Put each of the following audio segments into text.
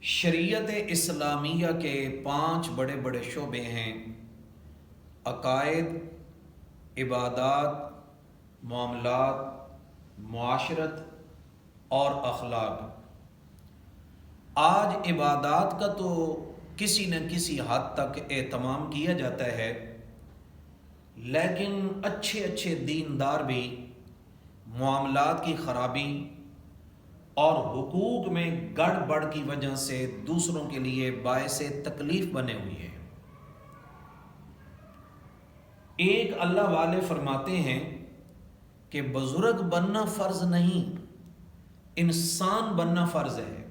شریعت اسلامیہ کے 5 بڑے بڑے شعبے ہیں: عقائد، عبادات، معاملات، معاشرت اور اخلاق۔ آج عبادات کا تو کسی نہ کسی حد تک اہتمام کیا جاتا ہے، لیکن اچھے اچھے دیندار بھی معاملات کی خرابی اور حقوق میں گڑبڑ کی وجہ سے دوسروں کے لیے باعث تکلیف بنے ہوئے ہیں۔ ایک اللہ والے فرماتے ہیں کہ بزرگ بننا فرض نہیں، انسان بننا فرض ہے،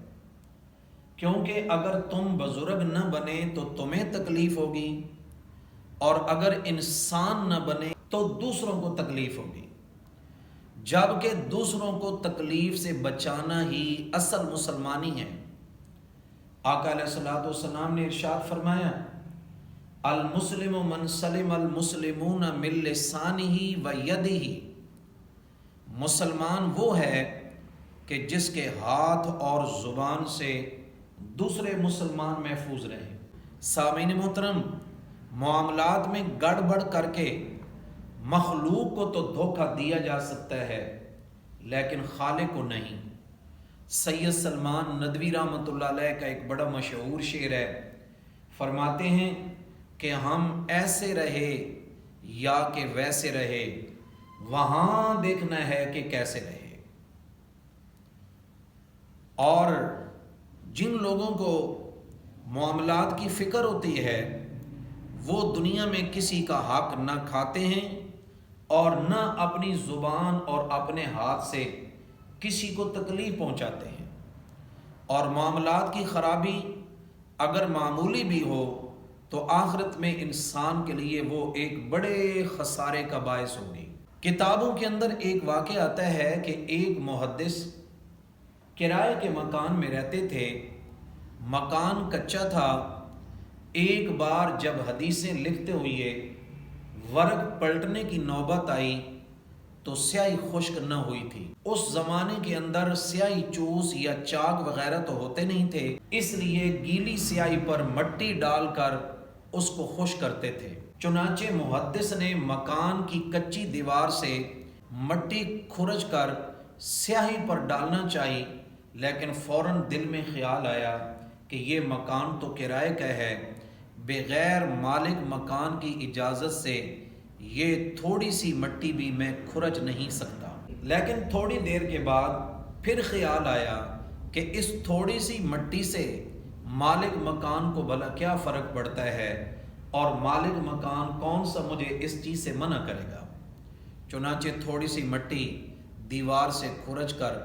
کیونکہ اگر تم بزرگ نہ بنے تو تمہیں تکلیف ہوگی، اور اگر انسان نہ بنے تو دوسروں کو تکلیف ہوگی، جبکہ دوسروں کو تکلیف سے بچانا ہی اصل مسلمانی ہے۔ آقا علیہ الصلوۃ والسلام نے ارشاد فرمایا: المسلم من سلم المسلمون من لسانہ و یدہ۔ مسلمان وہ ہے کہ جس کے ہاتھ اور زبان سے دوسرے مسلمان محفوظ رہیں۔ سامعین محترم، معاملات میں گڑبڑ کر کے مخلوق کو تو دھوکہ دیا جا سکتا ہے، لیکن خالق کو نہیں۔ سید سلمان ندوی رحمۃ اللہ علیہ کا ایک بڑا مشہور شعر ہے، فرماتے ہیں کہ ہم ایسے رہے یا کہ ویسے رہے، وہاں دیکھنا ہے کہ کیسے رہے۔ اور جن لوگوں کو معاملات کی فکر ہوتی ہے وہ دنیا میں کسی کا حق نہ کھاتے ہیں اور نہ اپنی زبان اور اپنے ہاتھ سے کسی کو تکلیف پہنچاتے ہیں، اور معاملات کی خرابی اگر معمولی بھی ہو تو آخرت میں انسان کے لیے وہ ایک بڑے خسارے کا باعث ہوگی۔ کتابوں کے اندر ایک واقعہ آتا ہے کہ ایک محدث کرائے کے مکان میں رہتے تھے، مکان کچا تھا۔ ایک بار جب حدیثیں لکھتے ہوئے ورق پلٹنے کی نوبت آئی تو سیاہی خشک نہ ہوئی تھی۔ اس زمانے کے اندر سیاہی چوس یا چاک وغیرہ تو ہوتے نہیں تھے، اس لیے گیلی سیاہی پر مٹی ڈال کر اس کو خشک کرتے تھے۔ چنانچہ محدث نے مکان کی کچی دیوار سے مٹی کھرچ کر سیاہی پر ڈالنا چاہی، لیکن فوراً دل میں خیال آیا کہ یہ مکان تو کرائے کا ہے، بغیر مالک مکان کی اجازت سے یہ تھوڑی سی مٹی بھی میں کھرچ نہیں سکتا۔ لیکن تھوڑی دیر کے بعد پھر خیال آیا کہ اس تھوڑی سی مٹی سے مالک مکان کو بھلا کیا فرق پڑتا ہے، اور مالک مکان کون سا مجھے اس چیز سے منع کرے گا۔ چنانچہ تھوڑی سی مٹی دیوار سے کھرچ کر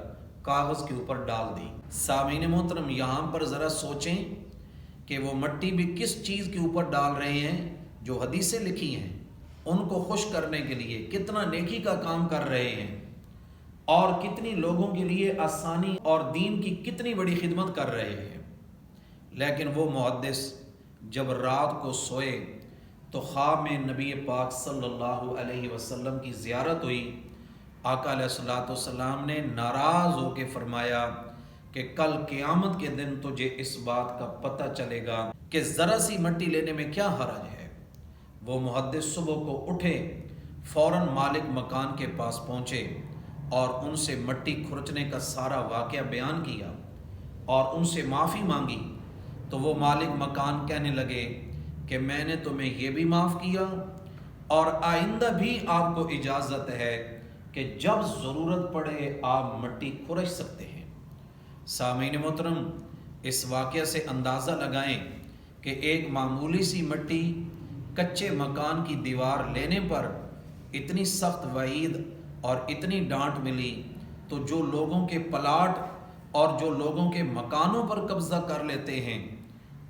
کاغذ کے اوپر ڈال دی۔ سامعین محترم، یہاں پر ذرا سوچیں کہ وہ مٹی بھی کس چیز کے اوپر ڈال رہے ہیں؟ جو حدیثیں لکھی ہیں ان کو خشک کرنے کے لیے کتنا نیکی کا کام کر رہے ہیں، اور کتنی لوگوں کے لیے آسانی اور دین کی کتنی بڑی خدمت کر رہے ہیں۔ لیکن وہ محدث جب رات کو سوئے تو خواب میں نبی پاک صلی اللہ علیہ وسلم کی زیارت ہوئی۔ آقا علیہ الصلوۃ والسلام نے ناراض ہو کے فرمایا کہ کل قیامت کے دن تجھے اس بات کا پتہ چلے گا کہ ذرا سی مٹی لینے میں کیا حرج ہے۔ وہ محدث صبح کو اٹھے، فوراً مالک مکان کے پاس پہنچے اور ان سے مٹی کھرچنے کا سارا واقعہ بیان کیا اور ان سے معافی مانگی، تو وہ مالک مکان کہنے لگے کہ میں نے تمہیں یہ بھی معاف کیا، اور آئندہ بھی آپ کو اجازت ہے کہ جب ضرورت پڑے آپ مٹی کھرچ سکتے ہیں۔ سامعین محترم، اس واقعہ سے اندازہ لگائیں کہ ایک معمولی سی مٹی کچے مکان کی دیوار لینے پر اتنی سخت وعید اور اتنی ڈانٹ ملی، تو جو لوگوں کے پلاٹ اور جو لوگوں کے مکانوں پر قبضہ کر لیتے ہیں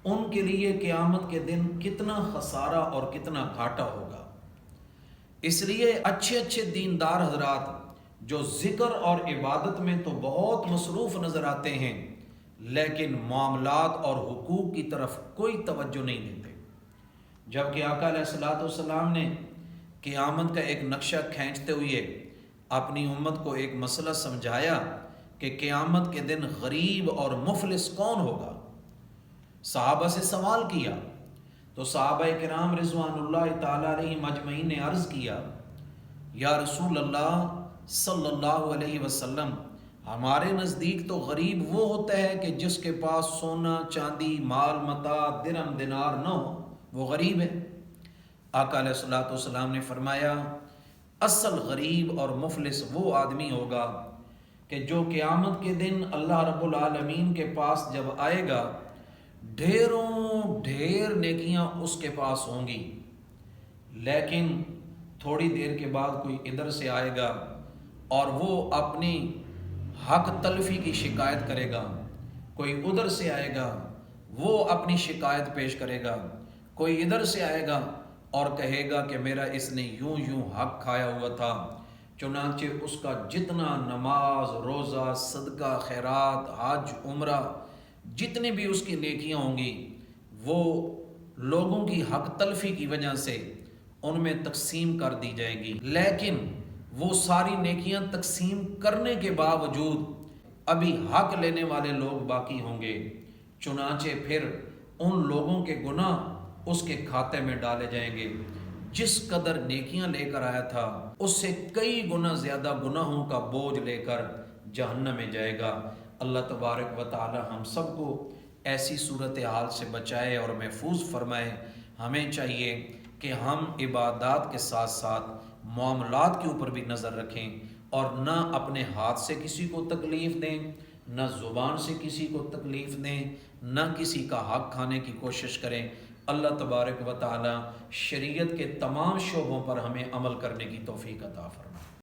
ان کے لیے قیامت کے دن کتنا خسارہ اور کتنا گھاٹا ہوگا۔ اس لیے اچھے اچھے دیندار حضرات جو ذکر اور عبادت میں تو بہت مصروف نظر آتے ہیں، لیکن معاملات اور حقوق کی طرف کوئی توجہ نہیں دیتے۔ جبکہ آقا علیہ الصلوۃ والسلام نے قیامت کا ایک نقشہ کھینچتے ہوئے اپنی امت کو ایک مسئلہ سمجھایا کہ قیامت کے دن غریب اور مفلس کون ہوگا۔ صحابہ سے سوال کیا تو صحابہ کرام رضوان اللہ تعالی علیہم اجمعین نے عرض کیا یا رسول اللہ صلی اللہ علیہ وسلم، ہمارے نزدیک تو غریب وہ ہوتا ہے کہ جس کے پاس سونا چاندی مال متاع درہم دینار نہ ہو، وہ غریب ہے۔ آقا علیہ الصلوۃ والسلام نے فرمایا اصل غریب اور مفلس وہ آدمی ہوگا کہ جو قیامت کے دن اللہ رب العالمین کے پاس جب آئے گا، ڈھیروں ڈھیر نیکیاں اس کے پاس ہوں گی، لیکن تھوڑی دیر کے بعد کوئی ادھر سے آئے گا اور وہ اپنی حق تلفی کی شکایت کرے گا، کوئی ادھر سے آئے گا وہ اپنی شکایت پیش کرے گا، کوئی ادھر سے آئے گا اور کہے گا کہ میرا اس نے یوں یوں حق کھایا ہوا تھا۔ چنانچہ اس کا جتنا نماز روزہ صدقہ خیرات حج عمرہ جتنی بھی اس کی نیکیاں ہوں گی، وہ لوگوں کی حق تلفی کی وجہ سے ان میں تقسیم کر دی جائے گی، لیکن وہ ساری نیکیاں تقسیم کرنے کے باوجود ابھی حق لینے والے لوگ باقی ہوں گے۔ چنانچہ پھر ان لوگوں کے گناہ اس کے کھاتے میں ڈالے جائیں گے، جس قدر نیکیاں لے کر آیا تھا اس سے کئی گنا زیادہ گناہوں کا بوجھ لے کر جہنم میں جائے گا۔ اللہ تبارک و تعالی ہم سب کو ایسی صورتحال سے بچائے اور محفوظ فرمائے۔ ہمیں چاہیے کہ ہم عبادات کے ساتھ ساتھ معاملات کے اوپر بھی نظر رکھیں اور نہ اپنے ہاتھ سے کسی کو تکلیف دیں، نہ زبان سے کسی کو تکلیف دیں، نہ کسی کا حق کھانے کی کوشش کریں۔ اللہ تبارک و تعالی شریعت کے تمام شعبوں پر ہمیں عمل کرنے کی توفیق عطا فرمائے۔